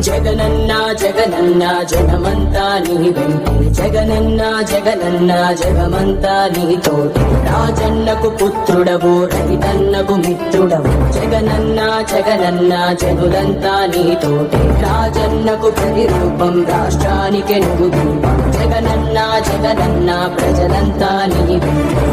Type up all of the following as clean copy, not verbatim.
జగనన్న జగనన్న జగమంతా నీ వెంటే జగనన్న జగనన్న జగమంతా నీతోటి రాజన్నకు పుత్రుడవు రైతన్నకు మిత్రుడవు జగనన్న జగనన్న జనులంతా నీతోటి రాజన్నకు ప్రతిరూపం రాష్ట్రానికి నువ్వు దీపం జగనన్న జగనన్న ప్రజలంతా నీ వెంటే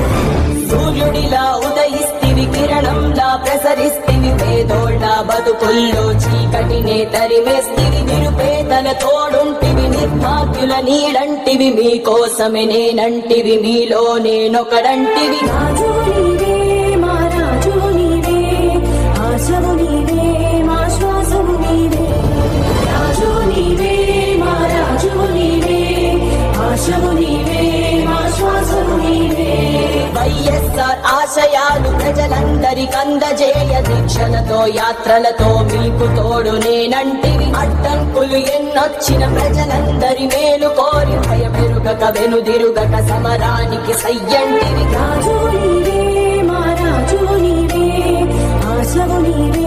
సూర్యుడిలా ఉదయిస్తివి కిరణంలా ప్రసరిస్తివి పేదోళ్ళ బతుకుల్లో చీకటినే తరిమేస్తివి నిరుపేదల తోడుంటివి నిర్భాగ్యుల నీడంటివి మీకోసమే నేనంటివి మీలో నేనొకడంటివి రాజు నీవే మా రాజు నీవే ఆశవు నీవే మా శ్వాసము నీవే రాజు నీవే మా రాజు నీవే ఆశవు నీవే మా శ్వాసము నీవే వైఎస్ఆర్ ఆశయాలు ప్రజలందరికందజేయ దీక్షలతో యాత్రలతో మీకు తోడు నేనంటివి అడ్డంకులు ఎన్నొచ్చిన ప్రజలందరి మేలు కోరి భయమెరుగక వెనుదిరుగక సమరానికి సయ్యంటివి రాజు నీవే మా రాజు నీవే ఆశవు నీవే